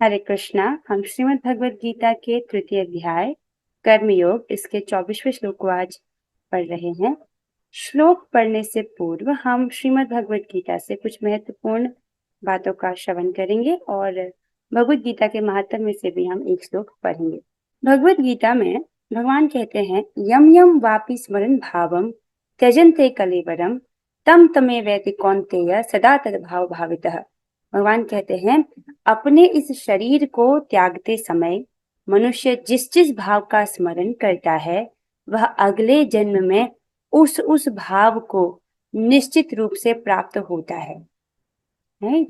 हरे कृष्णा। हम श्रीमद् भगवद गीता के तृतीय अध्याय कर्मयोग इसके 24वें श्लोक को आज पढ़ रहे हैं। श्लोक पढ़ने से पूर्व हम श्रीमद् भगवद गीता से कुछ महत्वपूर्ण बातों का श्रवण करेंगे और भगवद गीता के महात्म्य में से भी हम एक श्लोक पढ़ेंगे। भगवद गीता में भगवान कहते हैं, यम यम वापि स्मरन् भावम त्यजन्ते कलेवरम तम तमे वैति कौन्तेय सदा तद्भाव भावितः। भगवान कहते हैं, अपने इस शरीर को त्यागते समय मनुष्य जिस जिस भाव का स्मरण करता है वह अगले जन्म में उस भाव को निश्चित रूप से प्राप्त होता है।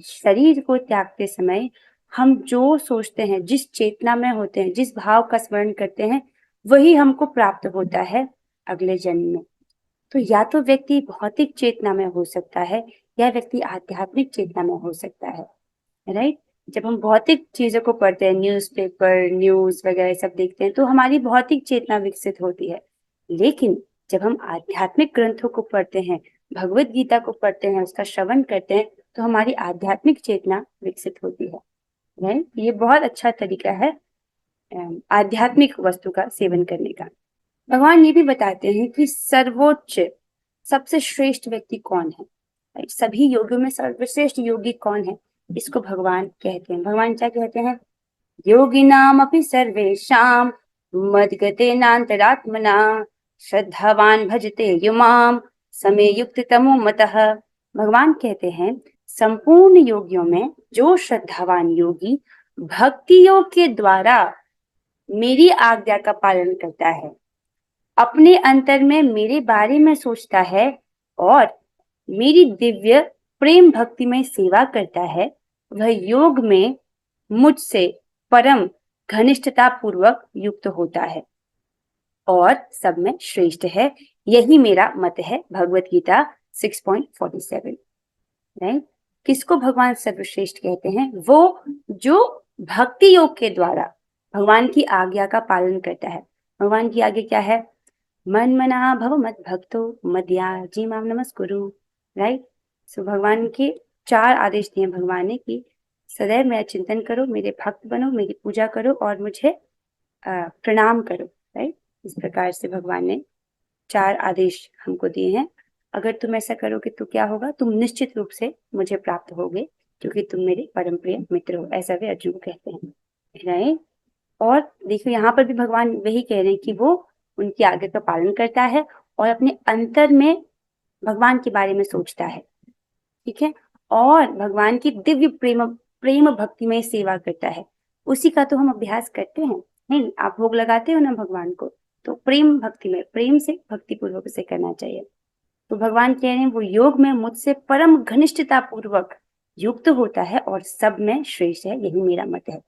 शरीर को त्यागते समय हम जो सोचते हैं, जिस चेतना में होते हैं, जिस भाव का स्मरण करते हैं, वही हमको प्राप्त होता है अगले जन्म में। तो या तो व्यक्ति भौतिक चेतना में हो सकता है या व्यक्ति आध्यात्मिक चेतना में हो सकता है। राइट। जब हम भौतिक चीजों को पढ़ते हैं, न्यूज़पेपर, न्यूज वगैरह सब देखते हैं, तो हमारी भौतिक चेतना विकसित होती है। लेकिन जब हम आध्यात्मिक ग्रंथों को पढ़ते हैं, भगवत गीता को पढ़ते हैं, उसका श्रवण करते हैं, तो हमारी आध्यात्मिक चेतना विकसित होती है। राइट। ये बहुत अच्छा तरीका है आध्यात्मिक वस्तु का सेवन करने का। भगवान ये भी बताते हैं कि सर्वोच्च सबसे श्रेष्ठ व्यक्ति कौन है। सभी योगियों में सर्वश्रेष्ठ योगी कौन है, इसको भगवान कहते हैं। भगवान क्या कहते हैं, योगिनाम अपि सर्वेषां मद्गतेनान्तरात्मना श्रद्धावान भजते युमाम समे युक्त तमो मतः। भगवान कहते हैं, संपूर्ण योगियों में जो श्रद्धावान योगी भक्ति योग के द्वारा मेरी आज्ञा का पालन करता है, अपने अंतर में मेरे बारे में सोचता है और मेरी दिव्य प्रेम भक्ति में सेवा करता है, वह योग में मुझसे परम घनिष्ठता पूर्वक युक्त होता है और सब में श्रेष्ठ है। यही मेरा मत है। भगवत गीता 6.47। राइट। किसको भगवान सर्वश्रेष्ठ कहते हैं? वो जो भक्ति योग के द्वारा भगवान की आज्ञा का पालन करता है। भगवान की आज्ञा क्या है? मन मना भव मत भक्तो मद्याजी माम नमस्कुरु। राइट। सो भगवान के 4 आदेश दिए भगवान ने कि सदैव मेरा चिंतन करो, मेरे भक्त बनो, मेरी पूजा करो और मुझे प्रणाम करो। राइट। इस प्रकार से भगवान ने 4 आदेश हमको दिए हैं। अगर तुम ऐसा करोगे तो क्या होगा? तुम निश्चित रूप से मुझे प्राप्त होगे, क्योंकि तुम मेरे परम प्रिय मित्र हो। ऐसा वे अर्जुन को कहते हैं। राइट। और देखो, यहाँ पर भी भगवान वही कह रहे हैं कि वो उनकी आज्ञा का पालन करता है और अपने अंतर में भगवान के बारे में सोचता है। ठीक है। और भगवान की दिव्य प्रेम भक्ति में सेवा करता है। उसी का तो हम अभ्यास करते हैं। नहीं, आप भोग लगाते हो ना भगवान को, तो प्रेम भक्ति में, प्रेम से भक्ति पूर्वक से करना चाहिए। तो भगवान कह रहे हैं, वो योग में मुझसे परम घनिष्ठता पूर्वक युक्त होता है और सब में श्रेष्ठ है। यही मेरा मत है।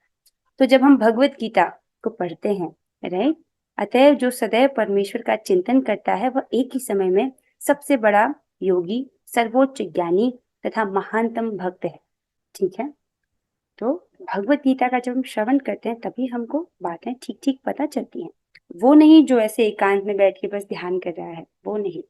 तो जब हम भगवत गीता को पढ़ते हैं, राइट, अतएव जो सदैव परमेश्वर का चिंतन करता है वह एक ही समय में सबसे बड़ा योगी, सर्वोच्च ज्ञानी तथा महानतम भक्त है। ठीक है। तो भगवत गीता का जब हम श्रवण करते हैं तभी हमको बातें ठीक ठीक पता चलती हैं। वो नहीं जो ऐसे एकांत में बैठ के बस ध्यान कर रहा है, वो नहीं।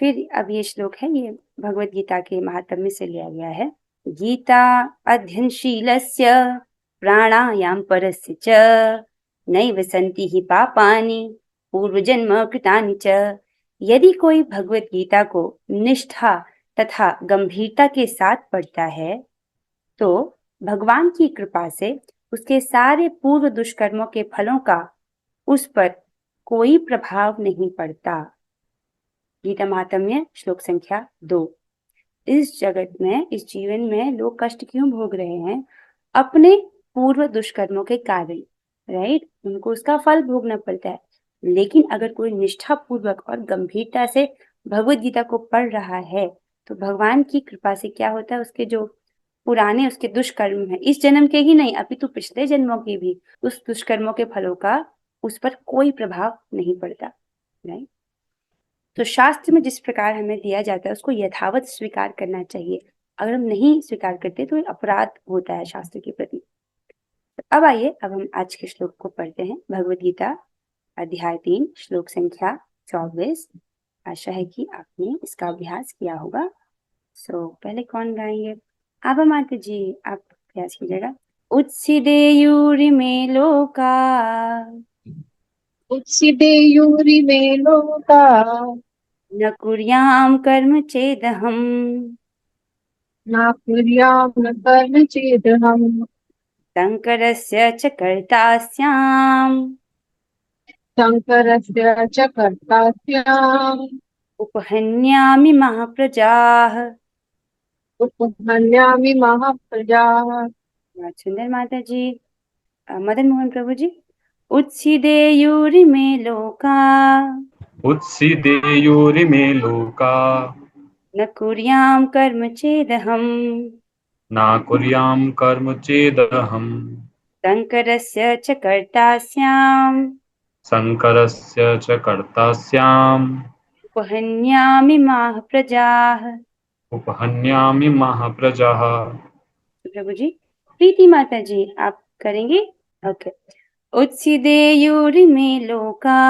फिर अब ये श्लोक है, ये भगवत गीता के महात्म्य से लिया गया है। गीता अध्ययनशीलस्य प्राणायाम परस्य च नैव सन्ति हि पापानि पूर्वजन्म कृतानि च। यदि कोई भगवत गीता को निष्ठा तथा गंभीरता के साथ पढ़ता है तो भगवान की कृपा से उसके सारे पूर्व दुष्कर्मों के फलों का उस पर कोई प्रभाव नहीं पड़ता। गीता महात्म्य श्लोक संख्या 2। इस जगत में, इस जीवन में लोग कष्ट क्यों भोग रहे हैं? अपने पूर्व दुष्कर्मों के कारण। राइट। उनको उसका फल भोगना पड़ता है। लेकिन अगर कोई निष्ठा पूर्वक और गंभीरता से भगवत गीता को पढ़ रहा है तो भगवान की कृपा से क्या होता है, उसके जो पुराने उसके दुष्कर्म है, इस जन्म के ही नहीं अपितु पिछले जन्मों के भी, उस दुष्कर्मों के फलों का उस पर कोई प्रभाव नहीं पड़ता। राइट। तो शास्त्र में जिस प्रकार हमें दिया जाता है उसको यथावत स्वीकार करना चाहिए। अगर हम नहीं स्वीकार करते तो अपराध होता है शास्त्र के प्रति। अब आइए, अब हम आज के श्लोक को पढ़ते हैं। भगवद गीता अध्याय 3 श्लोक संख्या 24। आशा है कि आपने इसका अभ्यास किया होगा। पहले कौन गाएंगे? आभा माता जी, आप प्रयास कीजिएगा। उत्सिदेयुरिमे लोका उत्सिदेयुरिमे लोका न कुर्यां कर्म चेदहम् न कुर्याम् कर्म चेदहम् शङ्करस्य च कर्ता स्याम् शङ्करस्य च कर्ता स्याम् उपहन्यामि महाप्रजाः। उपहन्यामि महाप्रजाः। बहुत सुंदर माता जी। मदन मोहन प्रभु जी। उत्सिदेयुरिमे लोका उत्सिदेयुरिमे लोका न कुर्यां कर्म चेदहम् न कुर्यां कर्म चेदहम् शङ्करस्य च कर्ता स्याम् शङ्करस्य च कर्ता स्याम् उपहन्यामि महाप्रजाः। उपहन्यामि महाप्रजाः। प्रभु जी। प्रीति माता जी आप करेंगे। ओके। उत्सिदेयुरिमे लोका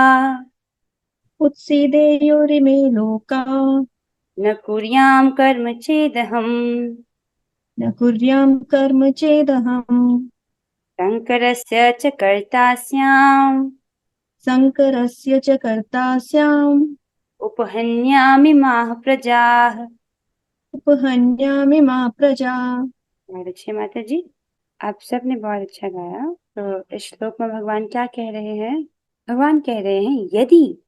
उत्सीदेयुरिमे लोका न कुर्यां कर्म चेदहम् न कुर्यां कर्म चेदहम् शङ्करस्य च कर्ता स्याम् शङ्करस्य च कर्ता स्याम् उपहन्यामि महाप्रजाः। उपहन्यामि मा प्रजा। बहुत अच्छे माता जी। आप सबने बहुत अच्छा गाया। तो इस श्लोक में भगवान क्या कह रहे हैं? भगवान कह रहे हैं यदि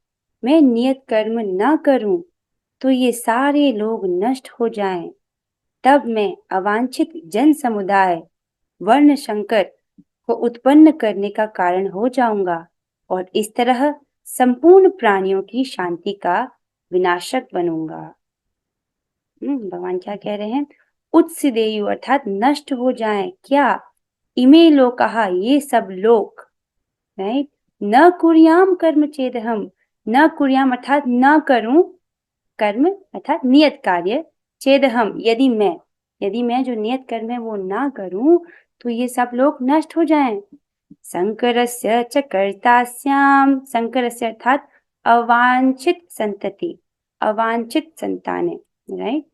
मैं नियत कर्म न करूं तो ये सारे लोग नष्ट हो जाएं, तब मैं अवांछित जन समुदाय वर्ण संकर को उत्पन्न करने का कारण हो जाऊंगा और इस तरह संपूर्ण प्राणियों की शांति का विनाशक बनूंगा। भगवान क्या कह रहे हैं? उत्सिदेयु अर्थात नष्ट हो जाएं। क्या? इमे लोकाः ये सब लोग। राइट। न कुर्याम कर्म चेदहम। न कुर्याम अर्थात न करूं कर्म अर्थात नियत कार्य। चेदहम यदि मैं जो नियत कर्म है वो ना करूं तो ये सब लोग नष्ट हो जाएं। शंकरस्य च कर्ता स्याम। शंकरस्य अर्थात अवांछित संतति, अवांछित संतानें। राइट।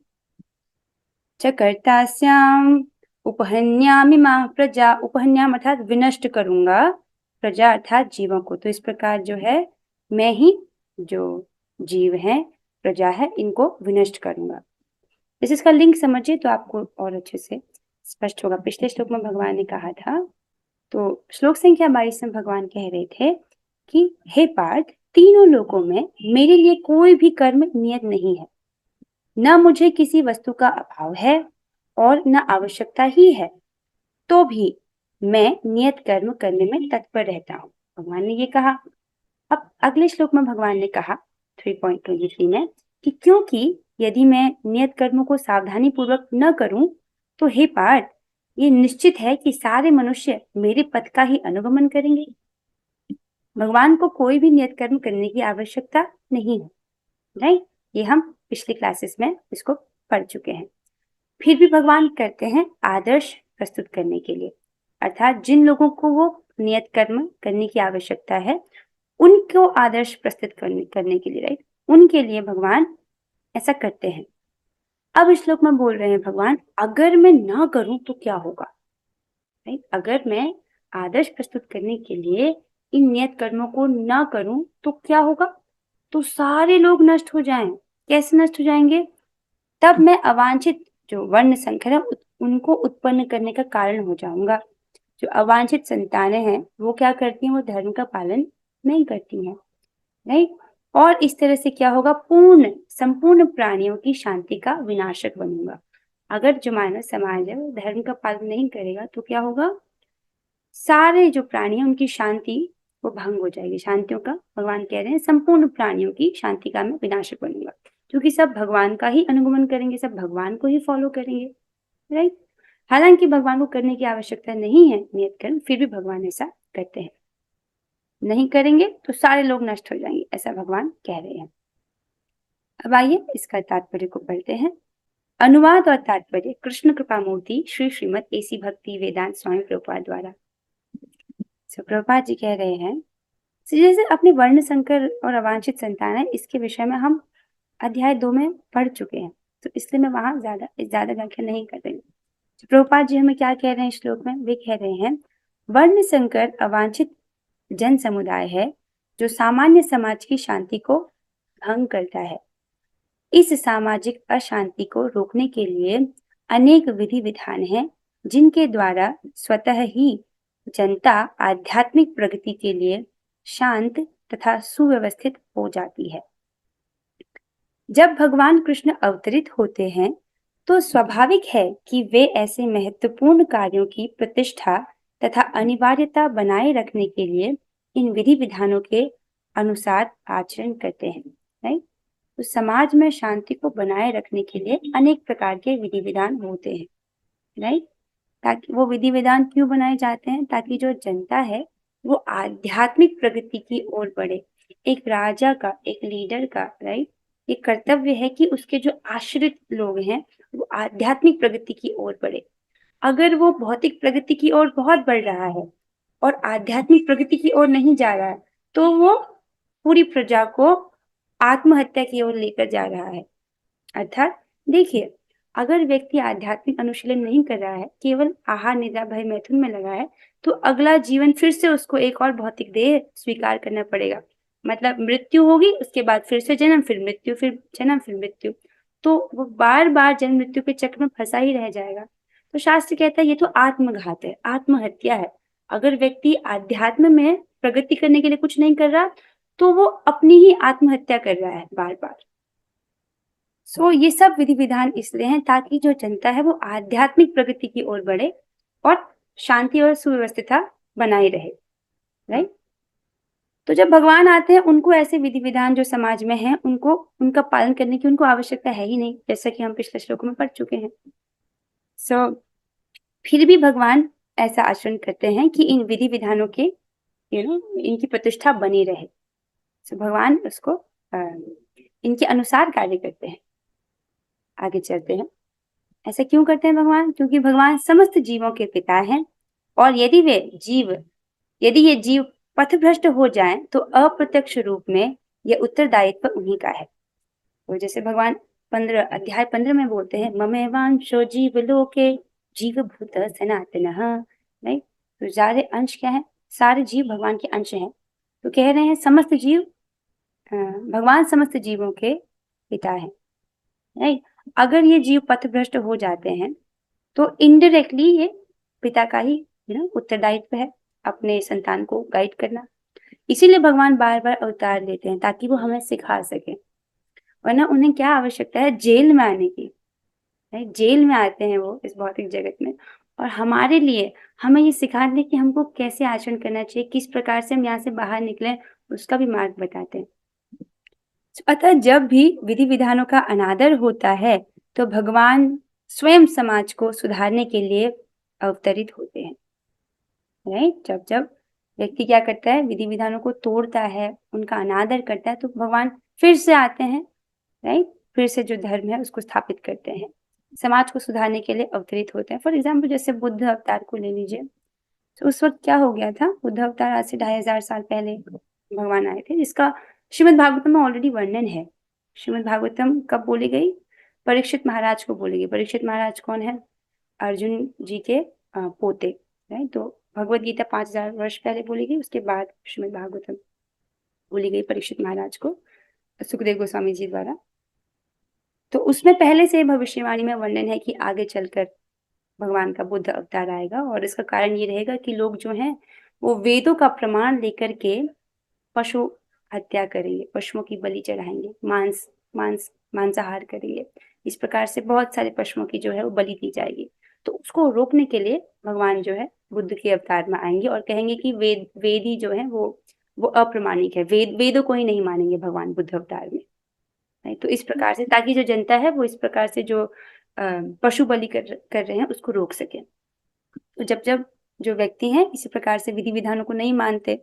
च कर्ता स्याम उपहन्यामि माः प्रजा। उपहन्याम अर्थात विनष्ट करूंगा, प्रजा अर्थात जीवों को। तो इस प्रकार जो है मैं ही जो जीव हैं, प्रजा है, इनको विनष्ट करूंगा। जैसे इसका लिंक समझिए तो आपको और अच्छे से स्पष्ट होगा। पिछले श्लोक में भगवान ने कहा था, तो श्लोक संख्या 22 में भगवान कह रहे थे कि हे पार्थ, तीनों लोकों में मेरे लिए कोई भी कर्म नियत नहीं है। न मुझे किसी वस्तु का अभाव है और न आवश्यकता ही है, तो भी मैं नियत कर्म करने में तत्पर रहता हूँ। भगवान ने ये कहा। अब अगले श्लोक में भगवान ने कहा 3.23 में कि क्योंकि यदि मैं नियत कर्मों को सावधानी पूर्वक न करूं तो हे पार्थ, ये निश्चित है कि सारे मनुष्य मेरे पथ का ही अनुगमन करेंगे। भगवान को कोई भी नियत कर्म करने की आवश्यकता नहीं है। राइट। ये हम पिछली क्लासेस में इसको पढ़ चुके हैं। फिर भी भगवान करते हैं आदर्श प्रस्तुत करने के लिए, अर्थात जिन लोगों को वो नियत कर्म करने की आवश्यकता है उनको आदर्श प्रस्तुत करने के लिए। राइट। उनके लिए भगवान ऐसा करते हैं। अब इस श्लोक में बोल रहे हैं भगवान, अगर मैं ना करूं तो क्या होगा। राइट। अगर मैं आदर्श प्रस्तुत करने के लिए इन नियत कर्मों को ना करूं तो क्या होगा? तो सारे लोग नष्ट हो जाएं। कैसे नष्ट हो जाएंगे? तब मैं अवांछित जो वर्ण संकर है उनको उत्पन्न करने का कारण हो जाऊंगा। जो अवांछित संतानें हैं वो क्या करती हैं? वो धर्म का पालन नहीं करती हैं। राइट। और इस तरह से क्या होगा? संपूर्ण प्राणियों की शांति का विनाशक बनूंगा। अगर जो मानव समाज है वो धर्म का पालन नहीं करेगा तो क्या होगा? सारे जो प्राणी हैं उनकी शांति वो भंग हो जाएगी। शांतियों का भगवान कह रहे हैं संपूर्ण प्राणियों की शांति का मैं विनाशक बनूंगा, क्योंकि सब भगवान का ही अनुगमन करेंगे, सब भगवान को ही फॉलो करेंगे। राइट। हालांकि भगवान को करने की आवश्यकता नहीं है नियत कर्म, फिर भी भगवान ऐसा करते हैं। नहीं करेंगे तो सारे लोग नष्ट हो जाएंगे, ऐसा भगवान कह रहे हैं। अब आइए इसका तात्पर्य को पढ़ते हैं। अनुवाद और तात्पर्य कृष्ण कृपा मूर्ति श्री श्रीमद एसी भक्ति वेदांत स्वामी प्रभुपाद द्वारा। प्रभुपाद जी कह रहे हैं जैसे अपने वर्ण संकर और अवांछित संतान है, इसके विषय में हम अध्याय 2 में पढ़ चुके हैं, तो इसलिए मैं वहां ज्यादा व्याख्या नहीं कर रही हूँ। प्रभुपाद जी हमें क्या कह रहे हैं श्लोक में? वे कह रहे हैं वर्ण संकर अवांछित जन समुदाय है जो सामान्य समाज की शांति को भंग करता है। इस सामाजिक अशांति को रोकने के लिए अनेक विधि विधान हैं जिनके द्वारा स्वतः ही जनता आध्यात्मिक प्रगति के लिए शांत तथा सुव्यवस्थित हो जाती है। जब भगवान कृष्ण अवतरित होते हैं तो स्वाभाविक है कि वे ऐसे महत्वपूर्ण कार्यों की प्रतिष्ठा तथा अनिवार्यता बनाए रखने के लिए इन विधि विधानों के अनुसार आचरण करते हैं। राइट? तो समाज में शांति को बनाए रखने के लिए अनेक प्रकार के विधि विधान होते हैं। राइट? ताकि वो विधि विधान क्यों बनाए जाते हैं? ताकि जो जनता है वो आध्यात्मिक प्रगति की ओर बढ़े। एक राजा का, एक लीडर का, राइट, ये कर्तव्य है कि उसके जो आश्रित लोग हैं वो आध्यात्मिक प्रगति की ओर बढ़े। अगर वो भौतिक प्रगति की ओर बहुत बढ़ रहा है और आध्यात्मिक प्रगति की ओर नहीं जा रहा है तो वो पूरी प्रजा को आत्महत्या की ओर लेकर जा रहा है। अर्थात देखिए, अगर व्यक्ति आध्यात्मिक अनुशीलन नहीं कर रहा है, केवल आहार निद्रा भय मैथुन में लगा है, तो अगला जीवन फिर से उसको एक और भौतिक देह स्वीकार करना पड़ेगा। मतलब मृत्यु होगी, उसके बाद फिर से जन्म, फिर मृत्यु, फिर जन्म, फिर मृत्यु। तो वो बार बार जन्म मृत्यु के चक्र में फंसा ही रह जाएगा। तो शास्त्र कहता है ये तो आत्मघात है, आत्महत्या है। अगर व्यक्ति आध्यात्म में प्रगति करने के लिए कुछ नहीं कर रहा तो वो अपनी ही आत्महत्या कर रहा है बार बार। सो ये सब विधि विधान इसलिए हैं ताकि जो जनता है वो आध्यात्मिक प्रगति की ओर बढ़े और शांति और सुव्यवस्थितता बनाई रहे। राइट? तो जब भगवान आते हैं उनको ऐसे विधि विधान जो समाज में हैं उनको उनका पालन करने की उनको आवश्यकता है ही नहीं, जैसा कि हम पिछले श्लोकों में पढ़ चुके हैं। सो फिर भी भगवान ऐसा आचरण करते हैं कि इन विधि विधानों के इनकी प्रतिष्ठा बनी रहे। सो भगवान उसको इनके अनुसार कार्य करते हैं। आगे चलते हैं। ऐसा क्यों करते हैं भगवान? क्योंकि भगवान समस्त जीवों के पिता हैं और यदि ये जीव पथभ्रष्ट हो जाएं तो अप्रत्यक्ष रूप में यह उत्तरदायित्व उन्हीं का है। तो जैसे भगवान अध्याय 15 में बोलते हैं ममेवांशो जीव लोके जीव भूत सनातनः। राइट? तो सारे अंश क्या है? सारे जीव भगवान के अंश हैं। तो कह रहे हैं समस्त जीव भगवान समस्त जीवों के पिता हैं। राइट? अगर ये जीव पथभ्रष्ट हो जाते हैं तो इनडायरेक्टली ये पिता का ही उत्तरदायित्व है अपने संतान को गाइड करना। इसीलिए भगवान बार बार अवतार लेते हैं ताकि वो हमें सिखा सके। वरना उन्हें क्या आवश्यकता है जेल में आने की? जेल में आते हैं वो इस भौतिक जगत में और हमारे लिए हमें ये सिखाते हैं कि हमको कैसे आचरण करना चाहिए, किस प्रकार से हम यहाँ से बाहर निकले, उसका भी मार्ग बताते हैं। अतः जब भी विधि विधानों का अनादर होता है तो भगवान स्वयं समाज को सुधारने के लिए अवतरित होते हैं। राइट? जब व्यक्ति क्या करता है? विधि विधानों को तोड़ता है, उनका अनादर करता है, तो भगवान फिर से आते हैं। राइट? फिर से जो धर्म है उसको स्थापित करते हैं, समाज को सुधारने के लिए अवतरित होते हैं। फॉर एग्जाम्पल जैसे बुद्ध अवतार को ले लीजिए। तो उस वक्त क्या हो गया था? बुद्ध अवतार आज से 2500 साल पहले भगवान आए थे, जिसका श्रीमद् भागवतम में ऑलरेडी वर्णन है। श्रीमद् भागवतम कब बोली गई? परीक्षित महाराज को बोली गई। परीक्षित महाराज कौन है? अर्जुन जी के पोते। राइट? तो भगवत गीता 5000 वर्ष पहले बोली गई, उसके बाद श्रीमद् भागवतम बोली गई परीक्षित महाराज को सुखदेव गोस्वामी जी द्वारा। तो उसमें पहले से भविष्यवाणी में वर्णन है कि आगे चलकर भगवान का बुद्ध अवतार आएगा और इसका कारण ये रहेगा कि लोग जो हैं वो वेदों का प्रमाण लेकर के पशु हत्या करेंगे, पशुओं की बलि चढ़ाएंगे, मांसाहार करेंगे। इस प्रकार से बहुत सारे पशुओं की जो है वो बलि दी जाएगी। तो उसको रोकने के लिए भगवान जो है बुद्ध के अवतार में आएंगे और कहेंगे कि वेद ही जो है वो अप्रमाणिक है, वेदों को ही नहीं मानेंगे भगवान बुद्ध अवतार में। तो इस प्रकार से ताकि जो जनता है वो इस प्रकार से जो पशु बलि कर रहे हैं उसको रोक सके। तो जब जो व्यक्ति हैं इसी प्रकार से विधि विधानों को नहीं मानते,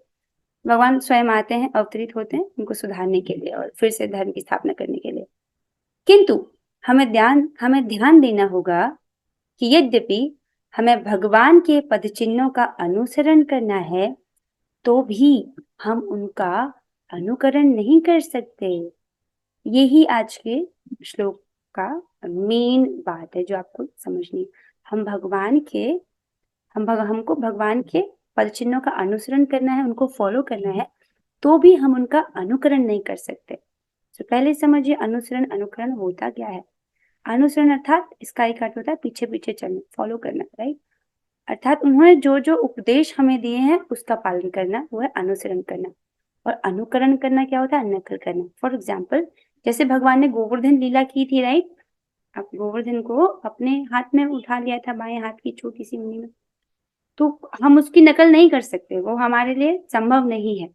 भगवान स्वयं आते हैं, अवतरित होते हैं उनको सुधारने के लिए और फिर से धर्म की स्थापना करने के लिए। किंतु हमें ध्यान देना होगा कि यद्यपि हमें भगवान के पद चिन्हों का अनुसरण करना है तो भी हम उनका अनुकरण नहीं कर सकते। यही आज के श्लोक का मेन बात है जो आपको समझनी है। हमको भगवान के पद चिन्हों का अनुसरण करना है, उनको फॉलो करना है, तो भी हम उनका अनुकरण नहीं कर सकते। तो पहले समझिए अनुसरण अनुकरण होता क्या है। अनुसरण अर्थात इसका एक अर्थ होता है पीछे पीछे चलना, फॉलो करना, राइट। अर्थात उन्होंने जो जो उपदेश हमें दिए हैं उसका पालन करना, वो है अनुसरण करना। और अनुकरण करना क्या होता है, नकल करना। फॉर एग्जाम्पल, जैसे भगवान ने गोवर्धन लीला की थी, राइट। अब गोवर्धन को अपने हाथ में उठा लिया था, बाएं हाथ की छोटी सी उंगली में, तो हम उसकी नकल नहीं कर सकते, वो हमारे लिए संभव नहीं है,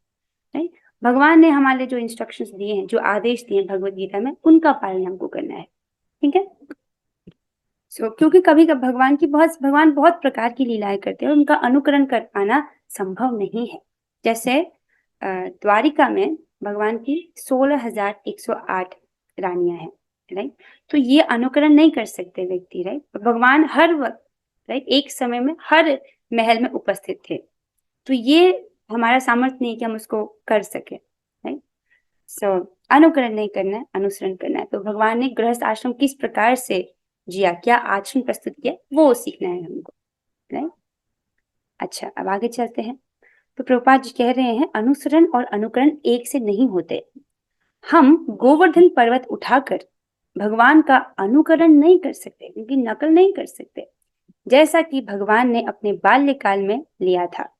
राइट। भगवान ने हमारे लिए जो इंस्ट्रक्शंस दिए हैं, जो आदेश दिए हैं भगवत गीता में, उनका पालन हमको करना है, ठीक है। क्योंकि कभी कभी भगवान बहुत प्रकार की लीलाएं करते हैं, उनका अनुकरण कर पाना संभव नहीं है। जैसे द्वारिका में भगवान की 16,108 रानियां हैं, राइट। तो ये अनुकरण नहीं कर सकते व्यक्ति, राइट। भगवान हर वक्त, राइट, एक समय में हर महल में उपस्थित थे, तो ये हमारा सामर्थ्य नहीं कि हम उसको कर सके, राइट। अनुकरण नहीं करना है, अनुसरण करना है। तो भगवान ने गृहस्थ आश्रम किस प्रकार से जिया, क्या आचरण प्रस्तुत किया, वो सीखना है हमको, राइट। अच्छा, अब आगे चलते हैं। तो प्रभुपाद जी कह रहे हैं अनुसरण और अनुकरण एक से नहीं होते। हम गोवर्धन पर्वत उठाकर भगवान का अनुकरण नहीं कर सकते, उनकी नकल नहीं कर सकते, जैसा कि भगवान ने अपने बाल्यकाल में लिया था।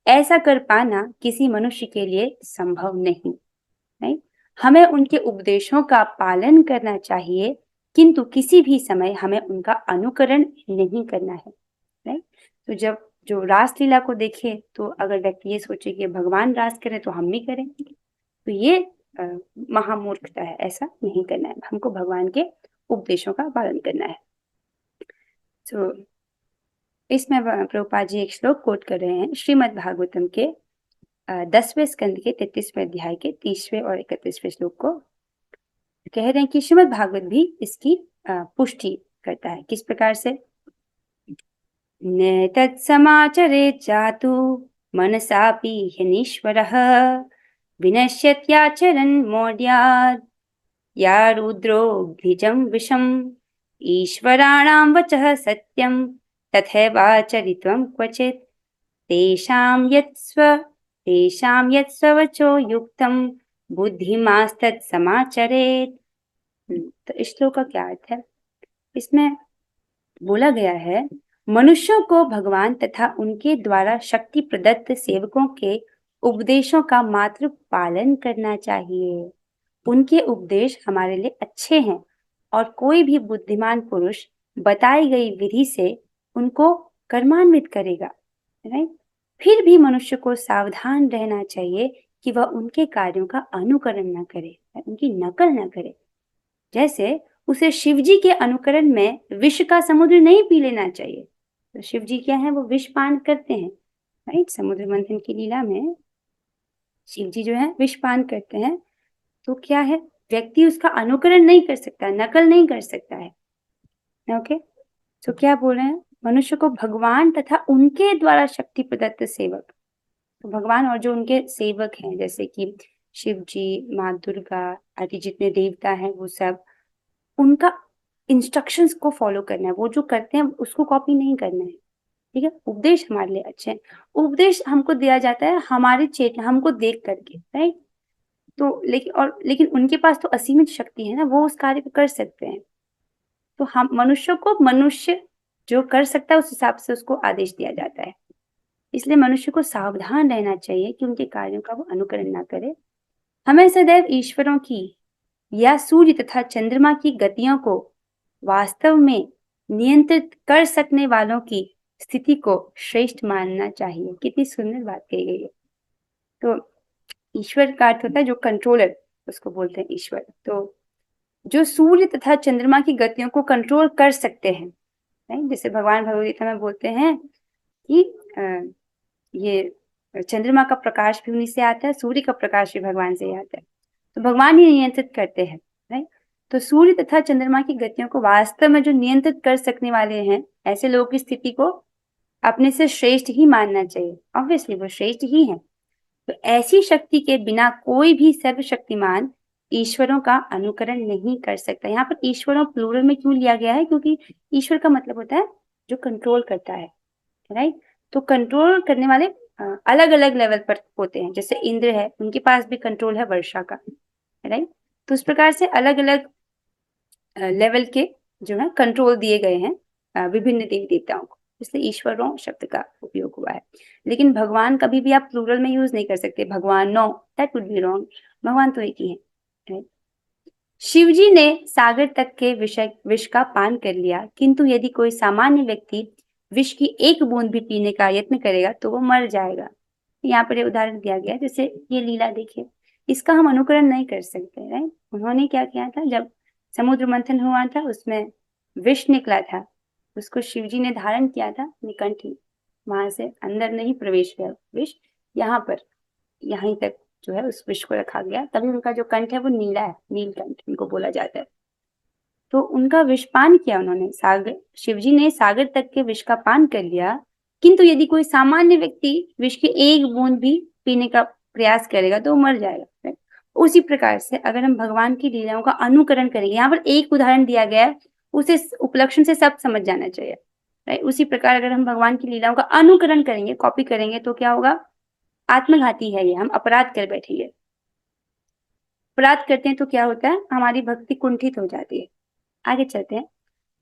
ऐसा कर पाना किसी मनुष्य के लिए संभव नहीं, नहीं। हमें उनके उपदेशों का पालन करना चाहिए, किंतु किसी भी समय हमें उनका अनुकरण नहीं करना है, राइट। तो जब जो रासलीला को देखे, तो अगर व्यक्ति ये सोचे कि भगवान रास करें तो हम भी करें, तो ये महामूर्खता है, ऐसा नहीं करना है। हमको भगवान के उपदेशों का पालन करना है। तो इसमें प्रभुपाद जी एक श्लोक कोट कर रहे हैं श्रीमद् भागवतम के 10वें स्कंद के 33वें अध्याय के 30वें और 31वें श्लोक को। कह रहे हैं कि श्रीमद् भागवत भी इसकी पुष्टि करता है। किस प्रकार से, न तत्समाचरे चातु मनसापि ह्यनीश्वरः विनश्यत्याचरन् मौढ्यात् या रुद्रो द्विजं विषम् ईश्वराणां वचः सत्यं तथैवाचरित्वं क्वचित् तेषां यत्स्ववचो युक्तं बुद्धिमास्तत् समाचरेत्। तो इस श्लोक का क्या अर्थ है? इसमें बोला गया है मनुष्यों को भगवान तथा उनके द्वारा शक्ति प्रदत्त सेवकों के उपदेशों का मात्र पालन करना चाहिए। उनके उपदेश हमारे लिए अच्छे हैं और कोई भी बुद्धिमान पुरुष बताई गई विधि से उनको कर्मान्वित करेगा, राइट। फिर भी मनुष्य को सावधान रहना चाहिए कि वह उनके कार्यों का अनुकरण न करे, उनकी नकल न करे। जैसे उसे शिवजी के अनुकरण में विष का समुद्र नहीं पी लेना चाहिए। तो शिवजी क्या है, वो विष पान करते हैं, राइट। समुद्र मंथन की लीला में शिवजी जो है विष पान करते हैं। तो क्या है, व्यक्ति उसका अनुकरण नहीं कर सकता, नकल नहीं कर सकता है, ओके। तो क्या बोल रहे हैं, मनुष्य को भगवान तथा उनके द्वारा शक्ति प्रदत्त सेवक, तो भगवान और जो उनके सेवक हैं जैसे कि शिव जी, माँ दुर्गा आदि जितने देवता हैं, वो सब, उनका इंस्ट्रक्शंस को फॉलो करना है। वो जो करते हैं उसको कॉपी नहीं करना है, ठीक है। उपदेश हमारे लिए अच्छे हैं, उपदेश हमको दिया जाता है हमारे चेतना, हमको देख करके, राइट। तो लेकिन उनके पास तो असीमित शक्ति है ना, वो उस कार्य को कर सकते हैं। तो हम मनुष्य जो कर सकता है उस हिसाब से उसको आदेश दिया जाता है। इसलिए मनुष्य को सावधान रहना चाहिए कि उनके कार्यों का वो अनुकरण ना करे। हमें सदैव ईश्वरों की या सूर्य तथा चंद्रमा की गतियों को वास्तव में नियंत्रित कर सकने वालों की स्थिति को श्रेष्ठ मानना चाहिए। कितनी सुंदर बात कही गई है। तो ईश्वर का अर्थ होता है जो कंट्रोलर, उसको बोलते हैं ईश्वर। तो जो सूर्य तथा चंद्रमा की गतियों को कंट्रोल कर सकते हैं, राइट। जैसे भगवान भगवद गीता में बोलते हैं कि ये चंद्रमा का प्रकाश भी उन्हीं से आता है, सूर्य का प्रकाश भी भगवान से ही आता है। तो भगवान ही नियंत्रित करते हैं, राइट। तो सूर्य तथा चंद्रमा की गतियों को वास्तव में जो नियंत्रित कर सकने वाले हैं, ऐसे लोगों की स्थिति को अपने से श्रेष्ठ ही मानना चाहिए। ऑब्वियसली वो श्रेष्ठ ही है। तो ऐसी शक्ति के बिना कोई भी सर्वशक्तिमान ईश्वरों का अनुकरण नहीं कर सकता। यहाँ पर ईश्वरों प्लूरल में क्यों लिया गया है, क्योंकि ईश्वर का मतलब होता है जो कंट्रोल करता है, राइट। तो कंट्रोल करने वाले अलग अलग लेवल पर होते हैं, जैसे इंद्र है, उनके पास भी कंट्रोल है वर्षा का, राइट। तो इस प्रकार से अलग अलग लेवल के जो है कंट्रोल दिए गए हैं विभिन्न देवी देवताओं को, इसलिए ईश्वरों शब्द का उपयोग हुआ है। लेकिन भगवान कभी भी आप प्लूरल में यूज नहीं कर सकते, भगवान, no, that would be wrong. भगवान तो एक ही है, राइट। शिव जी ने सागर तक के विष का पान कर लिया, किंतु यदि कोई सामान्य व्यक्ति विष की एक बूंद भी पीने का यत्न करेगा तो वो मर जाएगा। यहाँ पर ये उदाहरण दिया गया, जैसे ये लीला देखिए, इसका हम अनुकरण नहीं कर सकते, राइट। उन्होंने क्या किया था, जब समुद्र मंथन हुआ था उसमें विष निकला था, उसको शिव जी ने धारण किया था निकंठ में, वहां से अंदर नहीं प्रवेश किया विष, यहाँ पर यहीं तक जो है उस विष को रखा गया, तभी उनका जो कंठ है वो नीला है, नीलकंठ उनको बोला जाता है। तो उनका विष पान किया उन्होंने, सागर, शिवजी ने सागर तक के विष का पान कर लिया, किंतु यदि कोई सामान्य व्यक्ति विष की एक बूंद भी पीने का प्रयास करेगा तो वो मर जाएगा। उसी प्रकार से अगर हम भगवान की लीलाओं का अनुकरण करेंगे, यहाँ पर एक उदाहरण दिया गया है, उसे उपलक्षण से सब समझ जाना चाहिए, राइट। उसी प्रकार अगर हम भगवान की लीलाओं का अनुकरण करेंगे, कॉपी करेंगे, तो क्या होगा, आत्मघाती है ये, हम अपराध कर बैठेंगे। अपराध करते हैं तो क्या होता है, हमारी भक्ति कुंठित हो जाती है। आगे चलते हैं।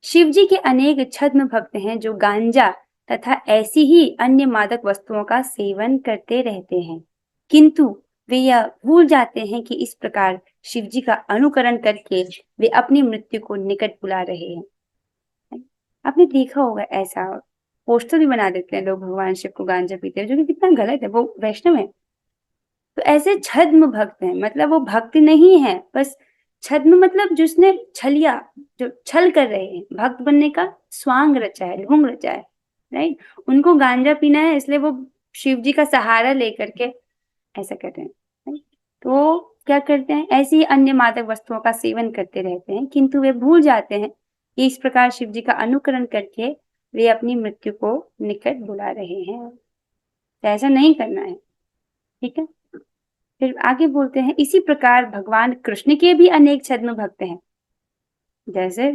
शिव जी के अनेक छद्म भक्त हैं जो गांजा तथा ऐसी ही अन्य मादक वस्तुओं का सेवन करते रहते हैं, किंतु वे यह भूल जाते हैं कि इस प्रकार शिव जी का अनुकरण करके वे अपनी मृत्यु को निकट बुला रहे हैं। आपने देखा होगा ऐसा, पोस्टर भी बना देते हैं लोग भगवान शिव को गांजा पीते हैं, जो कि कितना गलत है, वो वैष्णव है। तो ऐसे छद्म भक्त हैं, मतलब वो भक्त नहीं है, बस छद्म मतलब जिसने छलिया, जो छल कर रहे हैं, भक्त बनने का स्वांग रचा है, ढोंग रचा है, राइट। उनको गांजा पीना है, इसलिए वो शिव जी का सहारा लेकर के ऐसा कर रहे हैं, राइट। तो क्या करते हैं, ऐसी अन्य मादक वस्तुओं का सेवन करते रहते हैं, किंतु वे भूल जाते हैं कि इस प्रकार शिव जी का अनुकरण करके वे अपनी मृत्यु को निकट बुला रहे हैं। तो ऐसा नहीं करना है, ठीक है। फिर आगे बोलते हैं, इसी प्रकार भगवान कृष्ण के भी अनेक छद्म भक्त हैं। जैसे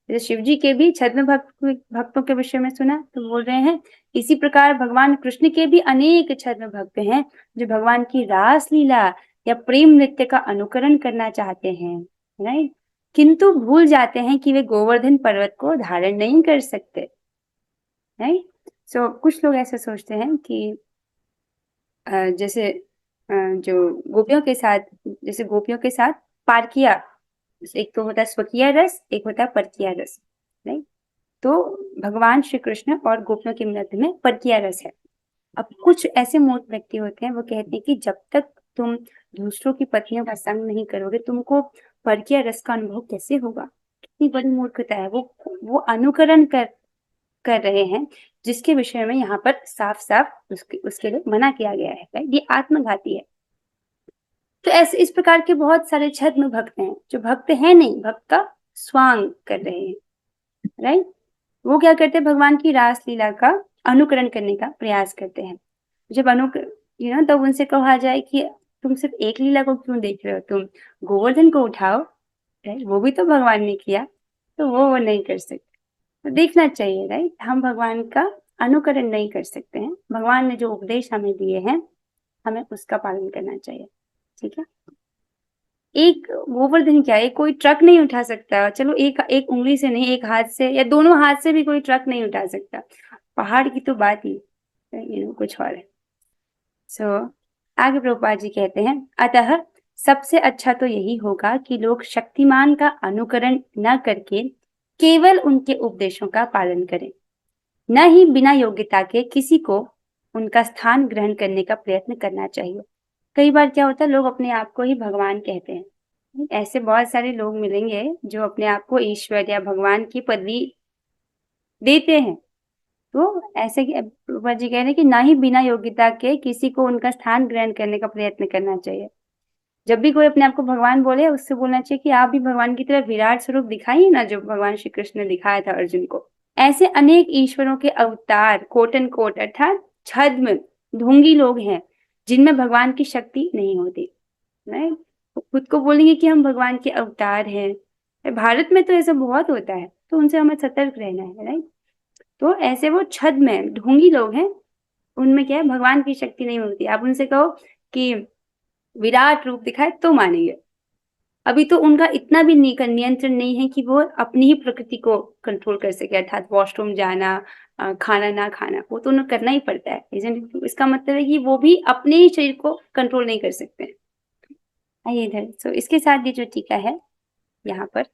जैसे शिव जी के भी छद्म भक्तों के विषय में सुना, तो बोल रहे हैं इसी प्रकार भगवान कृष्ण के भी अनेक छद्म भक्त हैं जो भगवान की रास लीला या प्रेम नृत्य का अनुकरण करना चाहते हैं, राइट, किंतु भूल जाते हैं कि वे गोवर्धन पर्वत को धारण नहीं कर सकते, राइट। सो कुछ लोग ऐसे सोचते हैं कि जैसे जो गोपियों के साथ, जैसे गोपियों के साथ पारकिया, एक तो होता है स्वकीय रस, एक होता है परकीय रस, राइट। तो भगवान श्री कृष्ण और गोपियों के मध्य में परकीय रस है। अब कुछ ऐसे मूर्ख व्यक्ति होते हैं, वो कहते हैं कि जब तक तुम दूसरों की पत्नियों का संग नहीं करोगे, तुमको परकीय रस का अनुभव कैसे होगा। कितनी बड़ी मूर्खता है, वो अनुकरण कर रहे हैं, जिसके विषय में यहाँ पर साफ साफ उसके लिए मना किया गया है, राइट। ये आत्मघाती है। तो ऐसे इस प्रकार के बहुत सारे छद्म भक्त हैं जो भक्त है नहीं, भक्त का स्वांग कर रहे हैं, राइट। वो क्या करते हैं, भगवान की रास लीला का अनुकरण करने का प्रयास करते हैं। जब तब उनसे कहा जाए कि तुम सिर्फ एक लीला को क्यों देख रहे हो, तुम गोवर्धन को उठाओ, राइट, वो भी तो भगवान ने किया, तो वो नहीं कर सकते। तो देखना चाहिए, राइट, हम भगवान का अनुकरण नहीं कर सकते हैं, भगवान ने जो उपदेश हमें दिए हैं हमें उसका पालन करना चाहिए, ठीक है। एक गोवर्धन क्या है, कोई ट्रक नहीं उठा सकता, चलो एक उंगली से नहीं, एक हाथ से या दोनों हाथ से भी कोई ट्रक नहीं उठा सकता, पहाड़ की तो बात ही कुछ और है। आगे प्रभुपाद जी कहते हैं, अतः सबसे अच्छा तो यही होगा कि लोग शक्तिमान का अनुकरण न करके केवल उनके उपदेशों का पालन करें, न ही बिना योग्यता के किसी को उनका स्थान ग्रहण करने का प्रयत्न करना चाहिए। कई बार क्या होता है, लोग अपने आप को ही भगवान कहते हैं। ऐसे बहुत सारे लोग मिलेंगे जो अपने आप को ईश्वर या भगवान की पदवी देते हैं। तो ऐसे प्रभुपाद जी कह रहे हैं कि ना ही बिना योग्यता के किसी को उनका स्थान ग्रहण करने का प्रयत्न करना चाहिए। जब भी कोई अपने आप को भगवान बोले, उससे बोलना चाहिए कि आप भी भगवान की तरह विराट स्वरूप दिखाइए ना, जो भगवान श्री कृष्ण ने दिखाया था अर्जुन को। ऐसे अनेक ईश्वरों के अवतार कोट एंड कोट अर्थात छद्म ढोंगी लोग हैं जिनमें भगवान की शक्ति नहीं होती, राइट। खुद को बोलेंगे कि हम भगवान के अवतार हैं। भारत में तो ऐसा बहुत होता है, तो उनसे हमें सतर्क रहना है, राइट। तो ऐसे वो छद में ढोंगी लोग हैं, उनमें क्या है, भगवान की शक्ति नहीं होती। आप उनसे कहो कि विराट रूप दिखाए तो मानेंगे। अभी तो उनका इतना भी नियंत्रण नहीं है कि वो अपनी ही प्रकृति को कंट्रोल कर सके, अर्थात वॉशरूम जाना, खाना ना खाना, वो तो उन्हें करना ही पड़ता है, isn't it? इसका मतलब है कि वो भी अपने ही शरीर को कंट्रोल नहीं कर सकते हैं। आइए इधर। सो इसके साथ ये जो टीका है यहाँ पर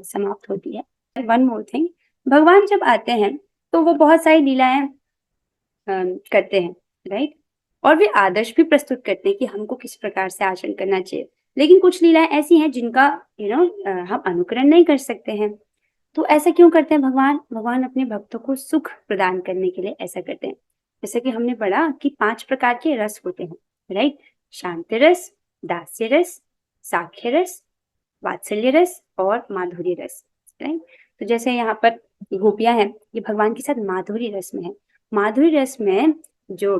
समाप्त होती है। वन मोर थिंग, भगवान जब आते हैं तो वो बहुत सारी लीलाएं करते हैं, राइट, और वे आदर्श भी प्रस्तुत करते हैं कि हमको किस प्रकार से आचरण करना चाहिए। लेकिन कुछ लीलाएं ऐसी हैं जिनका हम अनुकरण नहीं कर सकते हैं। तो ऐसा क्यों करते हैं भगवान? भगवान अपने भक्तों को सुख प्रदान करने के लिए ऐसा करते हैं। जैसे कि हमने पढ़ा कि 5 प्रकार के रस होते हैं, राइट, शांति रस, दास्य रस, साख्य रस, वात्सल्य रस और माधुर्य रस, राइट। तो जैसे यहाँ पर गोपियां हैं, ये भगवान के साथ माधुर्य रस में है। माधुर्य रस में जो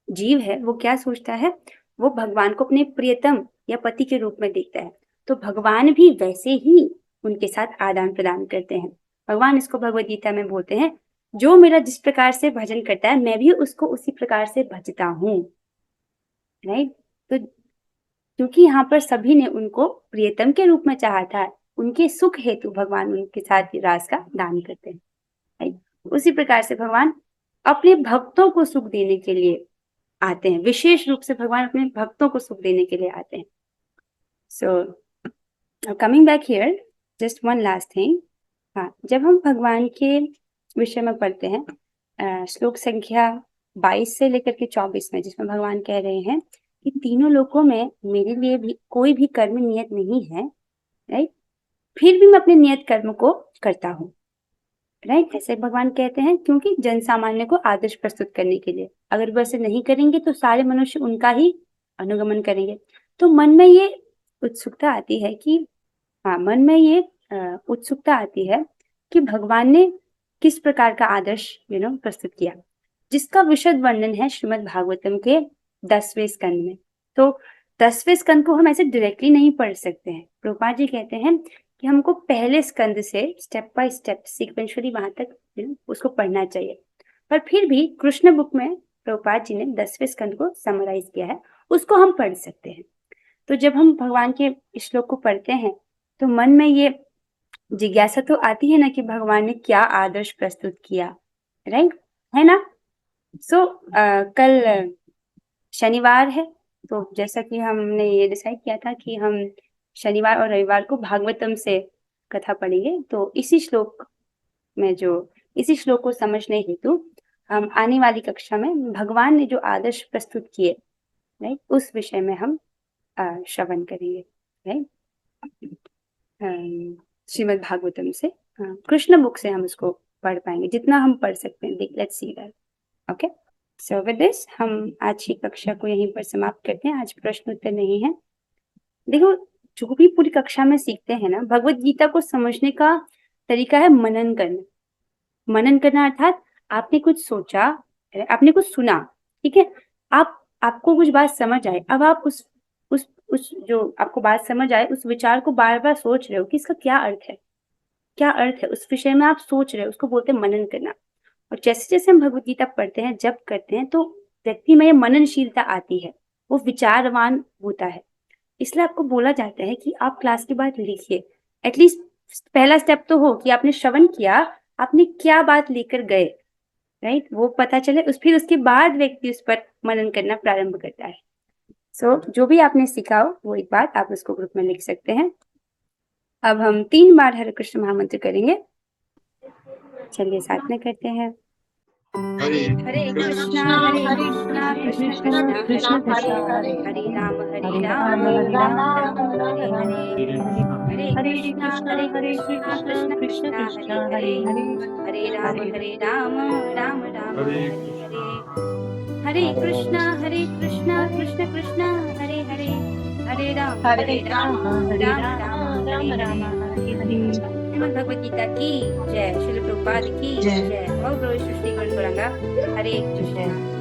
जीव है वो क्या सोचता है, वो भगवान को अपने प्रियतम या पति के रूप में देखता है। तो भगवान भी वैसे ही उनके साथ आदान प्रदान करते हैं। भगवान इसको भगवद गीता में बोलते हैं, जो मेरा जिस प्रकार से भजन करता है मैं भी उसको उसी प्रकार से भजता हूँ, राइट। तो क्योंकि यहाँ पर सभी ने उनको प्रियतम के रूप में चाहा था, उनके सुख हेतु भगवान उनके साथ रास का दान करते हैं, राइट। उसी प्रकार से भगवान अपने भक्तों को सुख देने के लिए आते हैं, विशेष रूप से भगवान अपने भक्तों को सुख देने के लिए आते हैं। So coming back here, just one last thing. हाँ, जब हम भगवान के विषय में पढ़ते हैं श्लोक संख्या 22 से लेकर के 24 में, जिसमें भगवान कह रहे हैं कि तीनों लोकों में मेरे लिए भी कोई भी कर्म नियत नहीं है, राइट, फिर भी मैं अपने नियत कर्म को करता हूँ, राइट। ऐसे भगवान कहते हैं क्योंकि जन सामान्य को आदर्श प्रस्तुत करने के लिए। अगर वो ऐसे नहीं करेंगे तो सारे मनुष्य उनका ही अनुगमन करेंगे। तो मन में ये उत्सुकता आती है कि मन में ये उत्सुकता आती है कि भगवान ने किस प्रकार का आदर्श प्रस्तुत किया, जिसका विशद वर्णन है श्रीमद् भागवतम के 10वें स्कंद में। तो 10वें स्कंद को हम ऐसे डायरेक्टली नहीं पढ़ सकते हैं। प्रभुपाद जी कहते हैं कि हमको पहले स्कंद से स्टेप बाय स्टेप सीक्वेंशियली वहां तक उसको पढ़ना चाहिए। पर फिर भी कृष्ण बुक में प्रभुपाद जी ने 10वें स्कंद को समराइज किया है, उसको हम पढ़ सकते हैं। तो जब हम भगवान के श्लोक को पढ़ते हैं तो मन में ये जिज्ञासा तो आती है ना कि भगवान ने क्या आदर्श प्रस्तुत किया, राइट, है ना। सो कल शनिवार है, तो जैसा कि हमने ये डिसाइड किया था कि हम शनिवार और रविवार को भागवतम से कथा पढ़ेंगे। तो इसी श्लोक को समझने हेतु हम आने वाली कक्षा में भगवान ने जो आदर्श प्रस्तुत किए, राइट, उस विषय में हम श्रवण करेंगे, राइट, श्रीमद् भागवतम से, कृष्ण बुक से हम उसको पढ़ पाएंगे जितना हम पढ़ सकते हैं। Let's see that, okay. So with this हम आज की कक्षा को यहीं पर समाप्त करते हैं। आज प्रश्न उत्तर नहीं है। देखो, जो भी पूरी कक्षा में सीखते हैं ना, भगवत गीता को समझने का तरीका है मनन करना। मनन करना अर्थात आपने कुछ सोचा, आपने कुछ सुना, ठीक है, आपको कुछ बात समझ आए, अब आप उस जो आपको बात समझ आए उस विचार को बार बार सोच रहे हो कि इसका क्या अर्थ है, उस विषय में आप सोच रहे हो, उसको बोलते हैं मनन करना। और जैसे जैसे हम भगवत गीता पढ़ते हैं, जब करते हैं, तो व्यक्ति में ये मननशीलता आती है, वो विचारवान होता है। इसलिए आपको बोला जाता है कि आप क्लास के बाद लिखिए, एटलीस्ट पहला स्टेप तो हो कि आपने श्रवण किया, आपने क्या बात लेकर गए, राइट, वो पता चले, फिर उसके बाद व्यक्ति उस पर मनन करना प्रारंभ करता है। सो जो भी आपने सीखा हो वो एक बात आप उसको ग्रुप में लिख सकते हैं। अब हम 3 बार हरे कृष्ण महामंत्र करेंगे। चलिए साथ में करते हैं। हरे हरे कृष्णा कृष्ण कृष्ण हरे हरे राम राम हरे हरे। हरे कृष्णा कृष्ण कृष्ण हरे राम राम हरे हरे। हरे कृष्णा कृष्ण कृष्ण हरे राम राम हरे। श्रीमद् भगवद गीता की जय। श्रील प्रभुपाद की जय। और श्री गौरांगा। हरे कृष्णा।